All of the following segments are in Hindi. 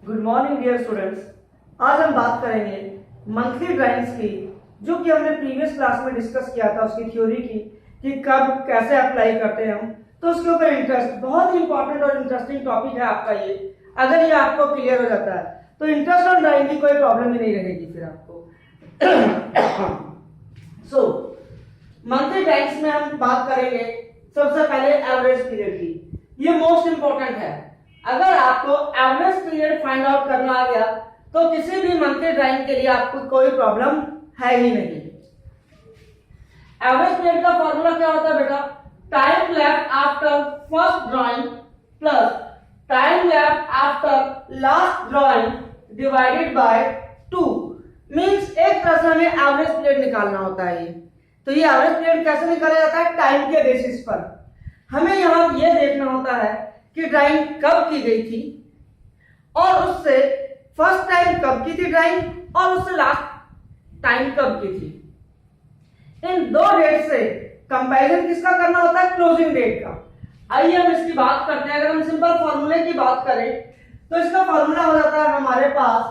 Good morning dear students. आज हम बात करेंगे मंथली ड्राइंग्स की, जो कि हमने प्रीवियस क्लास में डिस्कस किया था उसकी थ्योरी की कि कब कैसे अप्लाई करते हैं हम। तो उसके ऊपर इंटरेस्ट, बहुत ही इंपॉर्टेंट और इंटरेस्टिंग टॉपिक है आपका ये। अगर ये आपको क्लियर हो जाता है तो इंटरेस्ट और ड्राइंग की कोई प्रॉब्लम ही नहीं रहेगी फिर आपको। सो मंथली ड्राइंग्स में हम बात करेंगे सबसे पहले एवरेज पीरियड की। ये मोस्ट इंपॉर्टेंट है। अगर आपको एवरेज पीरियड फाइंड आउट करना आ गया तो किसी भी मंथली ड्राइंग के लिए आपको कोई प्रॉब्लम है ही नहीं। एवरेज पीरियड का फॉर्मूला क्या होता है बेटा? Time left after first drawing plus time left after last drawing divided by 2। Means एक तरह से हमें एवरेज पीरियड निकालना होता है ये। तो ये एवरेज पीरियड कैसे निकाला जाता है? टाइम के बेसिस पर। हमें यहां ये देखना होता है कि ड्राइंग कब की गई थी और उससे फर्स्ट टाइम कब की थी ड्राइंग और उससे लास्ट टाइम कब की थी। इन दो डेट से कंपैरिजन किसका करना होता है? क्लोजिंग डेट का। आइए हम इसकी बात करते हैं। अगर हम सिंपल फॉर्मूले की बात करें तो इसका फॉर्मूला हो जाता है हमारे पास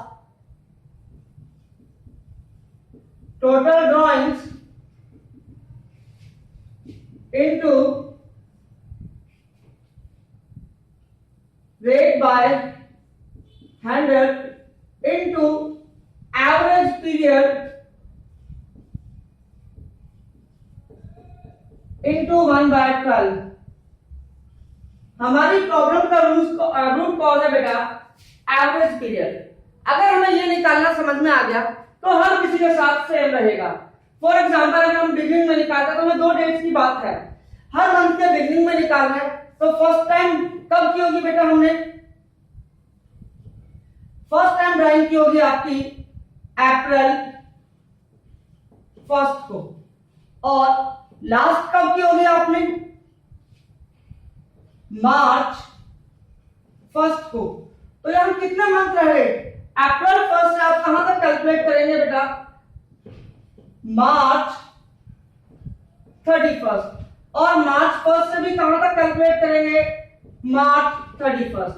total drawings into rate by 100 into average period into 1/12। हमारी प्रॉब्लम का रूट कॉज है बेटा एवरेज पीरियड। अगर हमें ये निकालना समझ में आ गया तो हर किसी के साथ सेम रहेगा। फॉर एग्जांपल अगर हम बिगिनिंग में निकालते हैं तो हमें दो डेट्स की बात है, हर मंथ के बिगिनिंग में निकालना है। तो फर्स्ट टाइम कब की होगी बेटा? हमने फर्स्ट टाइम ड्राइंग की होगी आपकी अप्रैल 1 को, और लास्ट कब की होगी आपने? मार्च 1 को। तो यहां कितने मंथ रहे? अप्रैल 1 से आप कहां तक कैलकुलेट करेंगे बेटा? मार्च 31। और मार्च 1 से भी कहां तक कैलकुलेट करेंगे? मार्च 31।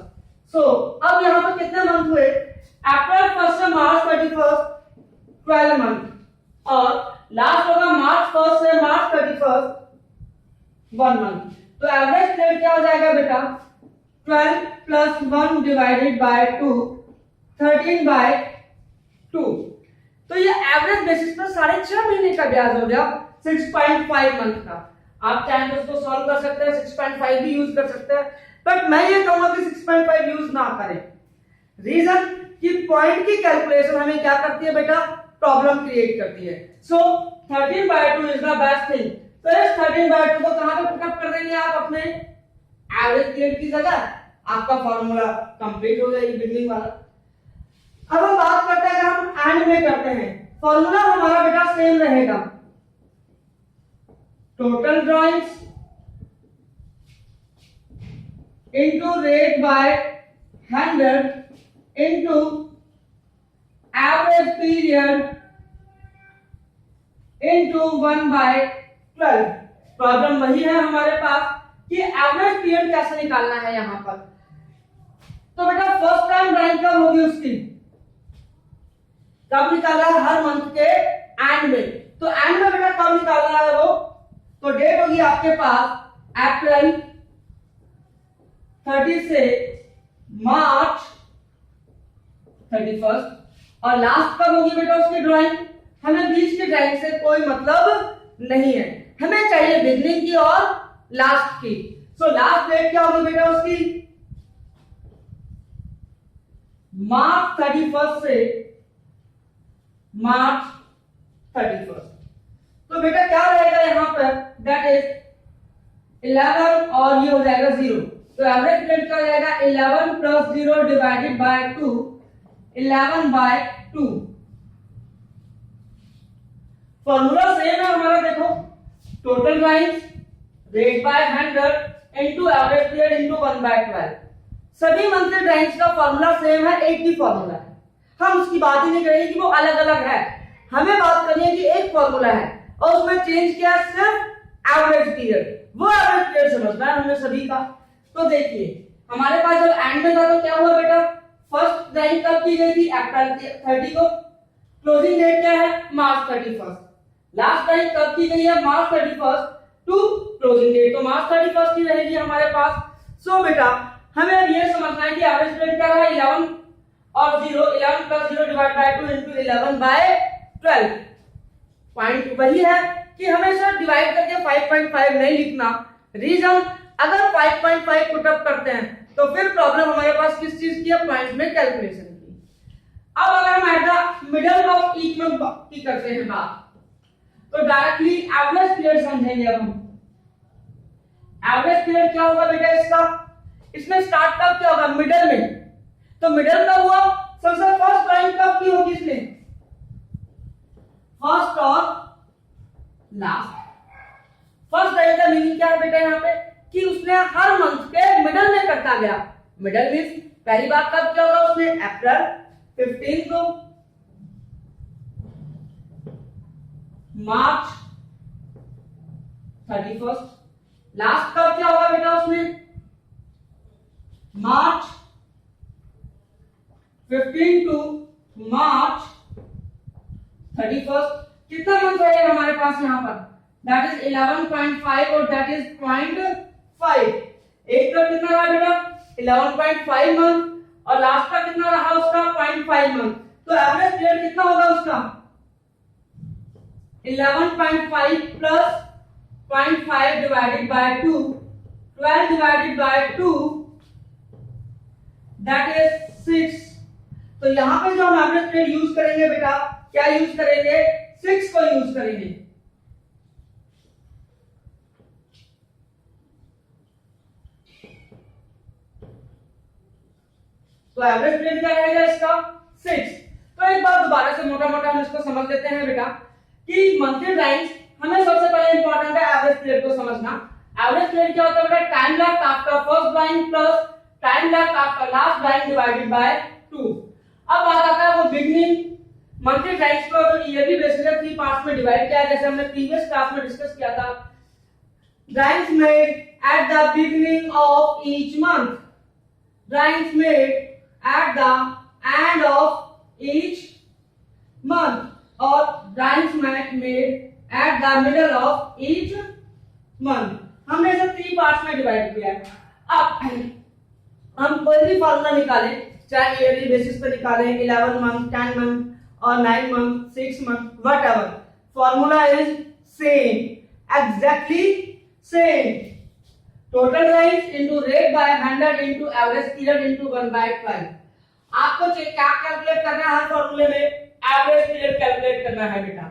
सो अब यहां पर कितने मंथ हुए? अप्रैल 1 से मार्च 31 12 मंथ, और लास्ट होगा मार्च 1 से मार्च 31 1 मंथ। तो एवरेज पीरियड क्या हो जाएगा बेटा? 12 प्लस 1 डिवाइडेड बाय 2 13/2। तो ये एवरेज बेसिस पर 6.5 महीने का ब्याज हो गया 6.5 मंथ का। आप चाहें तो उसको सॉल्व कर सकते हैं, 6.5 भी यूज कर सकते हैं, बट मैं ये कहूंगा कि 6.5 यूज ना करें। रीजन कि पॉइंट की कैलकुलेशन हमें क्या करती है बेटा? प्रॉब्लम क्रिएट करती है। सो 13/2 इज द बेस्ट थिंग। तो इस 13/2 को कहां पे पुटअप कर देंगे आप? अपने एवरेज पीरियड की जगह। आपका फॉर्मूला कंप्लीट हो गया ये बिगिनिंग वाला। अब हम बात करते हैं, अगर हम एंड में करते हैं, फॉर्मूला हमारा बेटा सेम रहेगा। Total drawings into rate by 100 into average period into 1/12। Problem वही है हमारे पास कि एवरेज पीरियड कैसे निकालना है यहां पर। तो बेटा फर्स्ट टाइम ड्राइंग कब होगी उसकी? कब निकाला है? हर मंथ के एंड में। तो एंड में बेटा कब निकालना है वो? तो डेट होगी आपके पास अप्रैल 30 से मार्च 31, और लास्ट कब होगी बेटा उसकी ड्राइंग? हमें बीच की ड्राइंग से कोई मतलब नहीं है, हमें चाहिए बिगिनिंग की और लास्ट की। सो लास्ट डेट क्या होगी बेटा उसकी? मार्च 31 से मार्च 31। तो बेटा क्या रहेगा यहां पर? दैट इज 11 और ये हो जाएगा 0। तो एवरेज पीरियड क्या हो जाएगा? 11 plus 0 divided by 2 11/2। Formula same है हमारा। देखो total drawings rate by 100 into average period into 1/12। सभी मंथली ड्राइंग्स का फॉर्मूला सेम है, एक ही फॉर्मूला है। हम उसकी बात ही नहीं करेंगे कि वो अलग अलग है, हमें बात करनी है कि एक फॉर्मूला है और उसमें चेंज किया सिर्फ एवरेज पीरियड। वो एवरेज पीरियड समझना है हमने सभी का। तो देखिए हमारे पास जब एंड में था तो क्या हुआ बेटा? फर्स्ट ड्राइंग कब की गई थी? अप्रैल 30 को। क्लोजिंग डेट क्या है? मार्च 31। लास्ट ड्राइंग कब की गई है? मार्च 31 टू क्लोजिंग डेट, तो मार्च 31 ही रहेगी हमारे पास। सो बेटा हमें अब ये समझना है कि एवरेज पीरियड क्या रहा? 11 और 0, 11 plus 0 divide by 2 into 11 by 12। Point वही है कि हमेशा डिवाइड करके 5.5 नहीं लिखना। रीजन, अगर 5.5 पुटअप करते हैं तो फिर प्रॉब्लम हमारे पास किस चीज की है? पॉइंट्स में कैलकुलेशन की। अब अगर हम at the middle of each month की करते हैं बात, तो डायरेक्टली एवरेज पीरियड समझेंगे। अब हम एवरेज पीरियड क्या होगा बेटा इसका? इसमें स्टार्ट कब क्या होगा? मिडल में। तो मिडल कब हुआ? सबसे फर्स्ट ड्राइंग कब की होगी इसने? फर्स्ट और लास्ट। फर्स्ट ड्राइंग का मीनिंग क्या है बेटा यहाँ पे? कि उसने हर मंथ के मिडल में करता गया। मिडल मींस पहली बार कब क्या होगा? उसने अप्रैल 15 को, मार्च 31। लास्ट कब क्या होगा बेटा? उसने मार्च 15 टू मार्च 31। कितना मंथ है हमारे पास यहाँ पर? दैट इज 11.5 और दैट इज 0.5। एक का कितना रहा बेटा? 11.5 मंथ और लास्ट का कितना रहा उसका? 0.5 मंथ। तो एवरेज पीरियड कितना होगा उसका? 11.5 plus 0.5 divided by 2, 12 divided by 2 that is 6। तो यहां पे जो हम एवरेज पीरियड यूज करेंगे बेटा, क्या यूज करेंगे? 6 को यूज करेंगे। तो एवरेज पीरियड क्या रहेगा इसका? 6। तो एक बार दोबारा से मोटा मोटा हम इसको समझ लेते हैं बेटा कि मंथली ड्राइंग्स हमें सबसे पहले इंपॉर्टेंट है एवरेज पीरियड को समझना। एवरेज पीरियड क्या होता है बेटा? Time left after first drawing plus time left after last drawing divided by 2। अब बात आता है वो बिगनिंग। मंथली ड्राइंग्स को जो ईयरली बेसिस पे 3 पार्ट्स में डिवाइड किया है, जैसे हमने प्रीवियस क्लास में डिस्कस किया था। Drawings made at the beginning of each month, drawings made at the end of each month और drawings made at the middle of each month। हमने इसे 3 पार्ट्स में डिवाइड किया है। अब हम कोई भी फॉर्मूला निकालें, चाहे ईयरली बेसिस पे निकालें, 11 मंथ, 10 मंथ और 9 month, 6 month, whatever, formula is same, exactly same. Total drawings into rate by 100 into average period into 1/12। आपको क्या कैलकुलेट करना है? हर फॉर्मूले में एवरेज पीरियड कैलकुलेट करना है बेटा।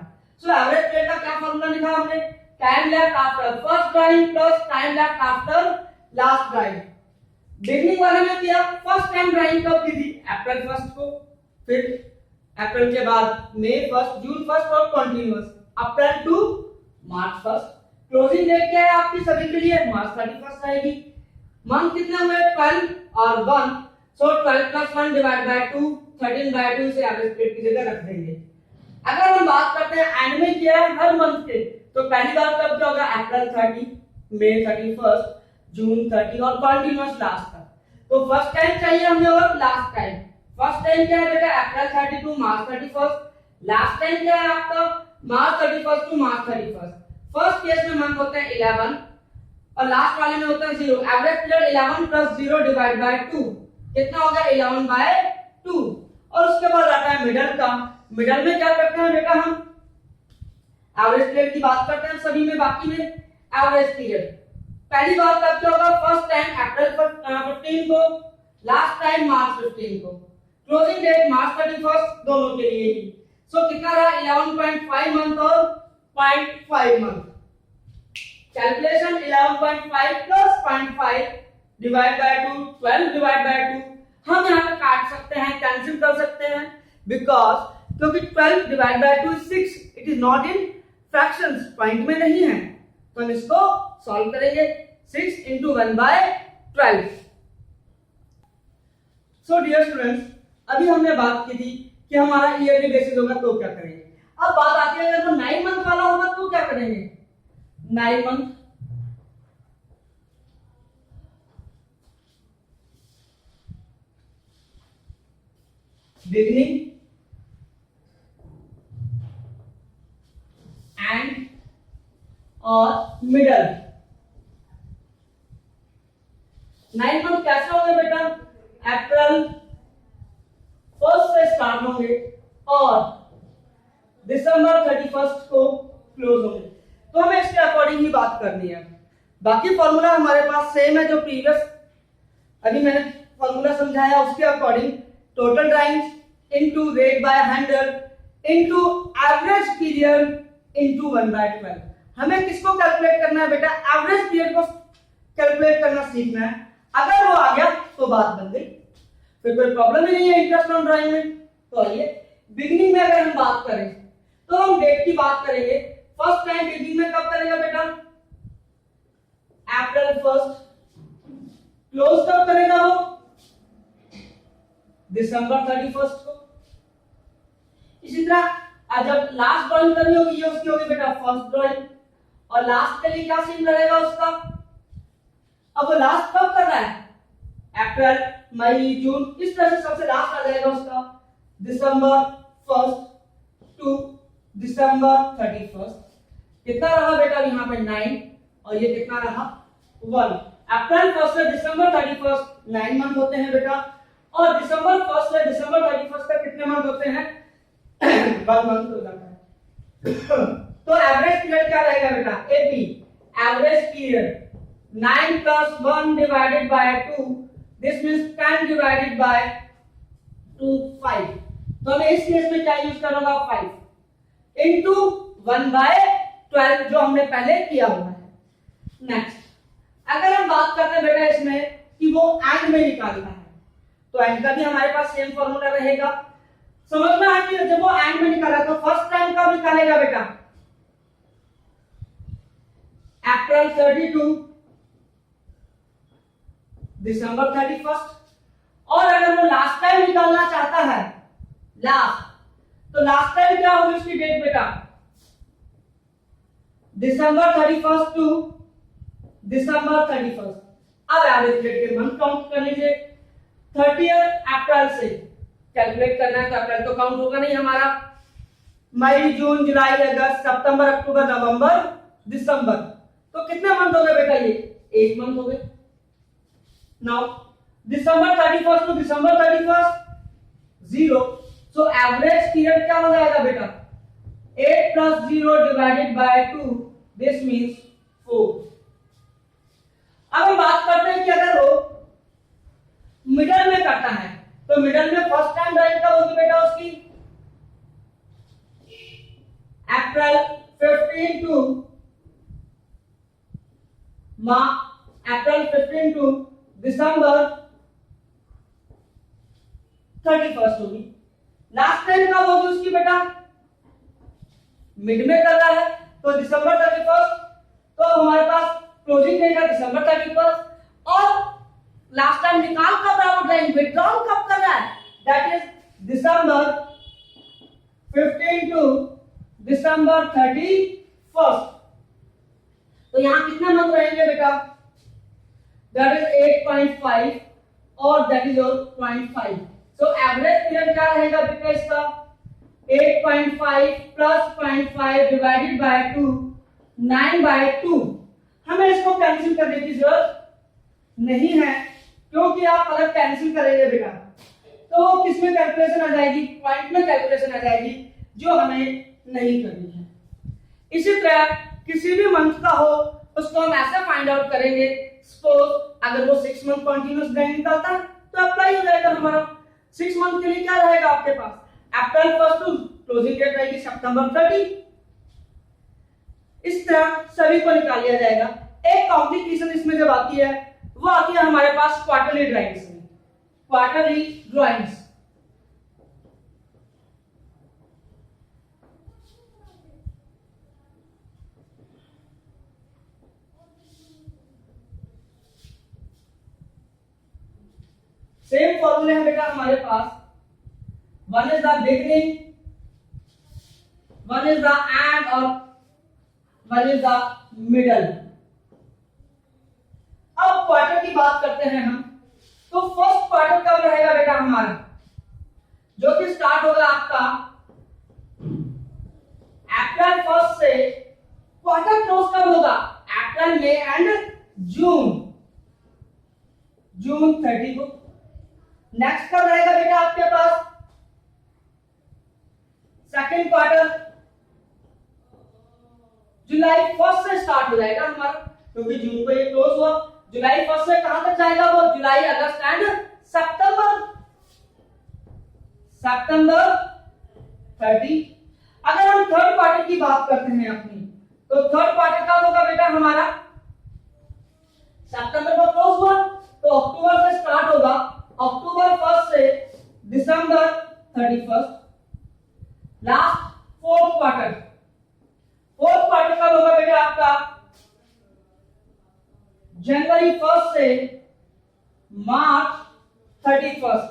सो एवरेज पीरियड का क्या फॉर्मूला लिखा हमने? Time left after first drawing plus time left after last drawing. Beginning वाले में किया, फर्स्ट टाइम ड्राइंग कब की थी? अप्रैल 1 को, फिर अप्रैल के बाद मई 1, जून 1 और continuous April to March 1। Closing date क्या है आपकी सभी के लिए? मार्च 31 रहेगी। मंथ कितने हुए? 12 और 1, सो 12 प्लस 1 डिवाइड बाय 2, 13 बाय 2 से एवरेज पीरियड की जगह रख देंगे। अगर हम बात करते हैं एंड में किया है हर मंथ के, तो पहली बार कब क्या होगा? अप्रैल 30, मई 31, जून 30 और कंटीन्यूअस लास्ट तक। तो फर्स्ट टाइम चाहिए हमें और लास्ट टाइम। फर्स्ट टाइम क्या है बेटा? अप्रैल 30 टू मार्च 31। लास्ट टाइम क्या है आपका? मार्च 31 टू मार्च 31। फर्स्ट केस में मंथ होते हैं 11 और लास्ट वाले में होता है 0। Average period 11 plus 0 divide by 2 कितना होगा? 11 बाय 2। और उसके बाद आता है मिडल का। मिडल में क्या करते हैं बेटा? हम एवरेज पीरियड की बात करते हैं सभी में, बाकी में एवरेज पीरियड पहली बार कब क्या होगा? फर्स्ट टाइम अप्रैल 15 को, लास्ट टाइम मार्च 15 को। क्लोजिंग डेट मार्च 31 दोनों के लिए ही। सो कितना रहा? 11.5 मंथ और 0.5 month. Calculation 11.5 plus 0.5 divide by 2, 12 divide by 2। हम यहाँ पे काट सकते हैं, कैंसिल कर सकते हैं, बिकॉज क्योंकि 12 divide by 2 is 6, it is not in fractions, point में नहीं है। तो हम इसको सॉल्व करेंगे। 6 इंटू 1/12। सो डियर स्टूडेंट्स, अभी हमने बात की थी कि हमारा ईयरली बेसिस होगा तो क्या करेंगे। अब बात आती है अगर 9 मंथ वाला होगा तो क्या करेंगे? 9 मंथ बिगनिंग एंड और मिडल। 9 मंथ कैसे होंगे बेटा? अप्रैल 1 से स्टार्ट होंगे और दिसंबर 31 को क्लोज होंगे। तो हमें इसके अकॉर्डिंग ही बात करनी है। बाकी फॉर्मूला हमारे पास सेम है जो प्रीवियस अभी मैंने फॉर्मूला समझाया, उसके according total drawings into rate by 100 into average period into 1/12। हमें किसको कैलकुलेट करना है बेटा? एवरेज पीरियड को कैलकुलेट करना सीखना है। अगर वो आ गया तो बात बन गई, फिर कोई प्रॉब्लम ही नहीं है इंटरेस्ट ऑन ड्राइंग में। तो आइए बिगनिंग में अगर हम बात करें तो हम डेट की बात करेंगे। फर्स्ट टाइम बिगनिंग में कब करेगा बेटा? अप्रैल 1। क्लोज कब करेगा वो? दिसंबर 31 को। इसी तरह जब लास्ट ड्राइंग करनी होगी, ये उसकी होगी बेटा फर्स्ट ड्राइंग, और लास्ट के लिए क्या सीन रहेगा उसका? अब वो लास्ट कब कर रहा है? अप्रैल, मई, जून, इस तरह से सबसे लास्ट आ जाएगा उसका दिसंबर 1 टू दिसंबर 31। कितना रहा बेटा यहाँ पे? 9, और ये कितना रहा? 1। अप्रैल 1 से दिसंबर 31 9 मंथ होते हैं बेटा, और दिसंबर 1 से दिसंबर 31 तक कितने मंथ होते हैं? 1 मंथ हो जाता है। तो एवरेज पीरियड क्या रहेगा बेटा? AP average period 9 plus 1 divided by 2, this means 10 divided by 2 5। तो हमें इस केस में क्या यूज करना होगा? 5 into 1/12 जो हमने पहले किया हुआ है। नेक्स्ट अगर हम बात करते हैं बेटा इसमें कि वो एंड में निकालना है, तो एंड का भी हमारे पास सेम फॉर्मूला रहेगा। समझना है कि जब वो एंड में निकाला तो फर्स्ट टाइम कब निकालेगा बेटा? अप्रैल 32 दिसंबर 31। और अगर वो लास्ट टाइम निकालना चाहता है लास्ट, तो लास्ट टाइम क्या होगी उसकी डेट बेटा? दिसंबर 31 टू दिसंबर 31। अब एवरेज डेट के मंथ काउंट कर लीजिए। 30 अप्रैल से कैलकुलेट करना है, तो अप्रैल तो काउंट होगा नहीं हमारा। मई, जून, जुलाई, अगस्त, सितंबर, अक्टूबर, नवंबर, दिसंबर, तो कितने मंथ हो गए बेटा? ये 8 मंथ हो गए। Now December 31 to December 31 0, so average period क्या हो जाएगा बेटा? 8 plus 0 divided by 2, this means 4। अब हम बात करते हैं कि अगर वो मिडल में करता है, तो मिडल में फर्स्ट टाइम ड्राइंग कब होगी बेटा उसकी? अप्रैल 15 टू अप्रैल 15 टू दिसंबर 31 होगी। लास्ट टाइम कब होगी उसकी बेटा? मिड में कर रहा है तो दिसंबर 31, तो हमारे पास क्लोजिंग डेट है दिसंबर 31, और लास्ट टाइम निकाल कब रहा है वो ड्राइंग? विड्रॉल कब कर रहा है? दैट इज दिसंबर 15 टू दिसंबर 31। तो यहां कितने मंथ रहेंगे बेटा? दैट इज 8.5 और that is your 0.5। So average period क्या रहेगा बेटा इसका? 8.5 प्लस 0.5 डिवाइडेड बाय 2, 9/2। हमें इसको कैंसिल करने की जरूरत नहीं है, क्योंकि आप अगर कैंसिल करेंगे बेटा तो वो किस में कैलकुलेशन आ जाएगी? पॉइंट में कैलकुलेशन आ जाएगी, जो हमें नहीं करनी है। इसी तरह किसी भी मंथ का हो उसको हम ऐसे फाइंड आउट करेंगे। सपोज अगर वो 6 मंथ कंटिन्यूअस ड्राइंग निकालता है तो अप्लाई हो जाएगा हमारा। 6 मंथ के लिए क्या रहेगा आपके पास? अप्रैल 1 टू क्लोजिंग डेट रहेगी सितंबर 30। इस तरह सभी को निकाल लिया जाएगा। एक कॉम्प्लिकेशन इसमें जब आती है वो आती है हमारे पास क्वार्टरली ड्राइंग्स में। क्वार्टरली ड्राइंग्स सेम फॉर्मूले हैं बेटा हमारे पास। One is the beginning, one is the end और वन इज द मिडल। अब क्वार्टर की बात करते हैं हम, तो फर्स्ट क्वार्टर कब रहेगा बेटा हमारा? जो कि स्टार्ट होगा आपका अप्रैल 1 से क्वार्टर क्लोज कब होगा? अप्रैल, मई एंड जून, जून 30 को। नेक्स्ट कब रहेगा बेटा आपके पास? सेकेंड क्वार्टर जुलाई 1 से स्टार्ट हो जाएगा हमारा, क्योंकि जून को ये क्लोज हुआ। जुलाई 1 से कहां तक जाएगा वो? जुलाई, अगस्त एंड सितंबर, सितंबर 30। अगर हम थर्ड क्वार्टर की बात करते हैं अपनी, तो थर्ड क्वार्टर कब होगा बेटा हमारा? सितंबर को क्लोज हुआ तो अक्टूबर से स्टार्ट होगा, अक्टूबर 1 से दिसंबर 31। Last fourth quarter, fourth quarter कब होगा बेटा आपका? जनवरी 1 से मार्च 31।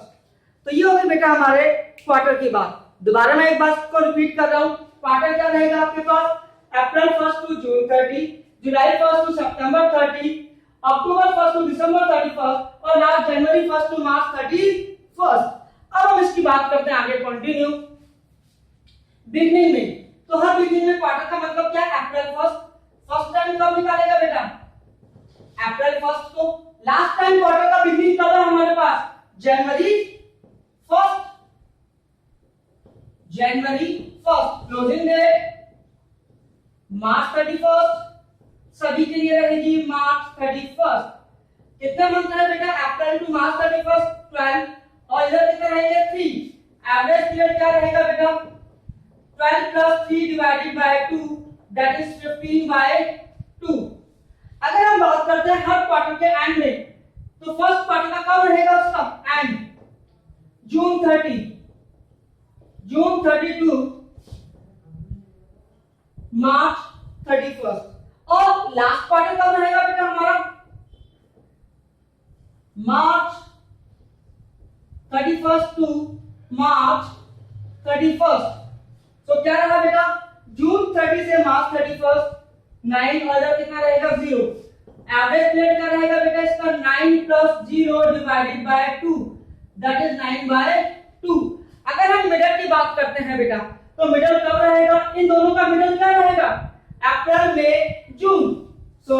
तो ये होगी बेटा हमारे क्वार्टर की बात। दोबारा मैं एक बात को रिपीट कर रहा हूं, क्वार्टर क्या रहेगा आपके पास? अप्रैल 1 टू जून 30, जुलाई 1 टू सितंबर 30, अक्टूबर 1 टू दिसंबर 31 और लास्ट जनवरी 1 टू मार्च 31। अब हम इसकी बात करते हैं आगे, कंटिन्यू। बिगनिंग में, तो हर बिगनिंग में क्वार्टर का मतलब क्या है? अप्रैल 1। फर्स्ट टाइम कब निकालेगा बेटा? अप्रैल 1 को। लास्ट टाइम क्वार्टर का बिगनिंग कब है हमारे पास? जनवरी 1, जनवरी 1। क्लोजिंग डेट मार्च 31, सभी के लिए रहेगी मार्च 31। कितने मंथ है बेटा? अप्रैल टू मार्च 31 12, और इधर कितने रहेंगे? 3। एवरेज पीरियड क्या रहेगा बेटा? 12 plus 3 divided by 2, that is 15 by 2। अगर हम बात करते हैं हर क्वार्टर के एंड में, तो फर्स्ट क्वार्टर का कब रहेगा उसका एंड? जून 30, जून 32, मार्च 31। और लास्ट क्वार्टर कब रहेगा बेटा हमारा? मार्च 31 टू मार्च 31। तो क्या रहा बेटा? जून 30 से मार्च 31, 9 और कितना रहेगा? 0। एवरेज पीरियड क्या रहेगा बेटा इसका? 9 plus 0 divided by 2, that is 9 by 2। अगर हम मिडल की बात करते हैं बेटा, तो मिडल कब रहेगा? इन दोनों का मिडल क्या रहेगा? अप्रैल, मई, जून। सो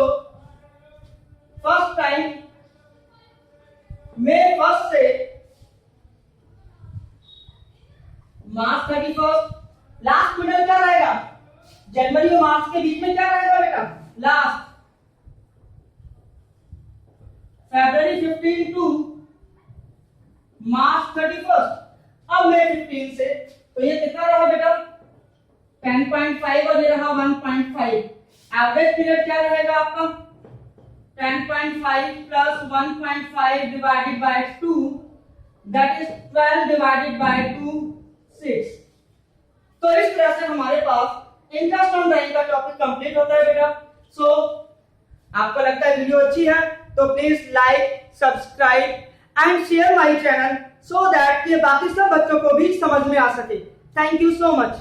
फर्स्ट टाइम मई 1 से मार्च 31। लास्ट मिडल क्या रहेगा? जनवरी और मार्च के बीच में क्या रहेगा बेटा? लास्ट। फरवरी 15 टू मार्च 31। अब मई 15 से, तो ये कितना रहा बेटा? 10.5 और ये रहा 1.5। एवरेज पीरियड क्या रहेगा आपका? 10.5 plus 1.5 divided by 2, that is 12 divided by 2, 6। तो इस तरह से हमारे पास इंटरेस्ट ऑन ड्राइंग का टॉपिक कंप्लीट होता है बेटा। सो आपको लगता है वीडियो अच्छी है तो please like, subscribe and share my channel, so that ये बाकी सब बच्चों को भी समझ में आ सके। Thank you so much.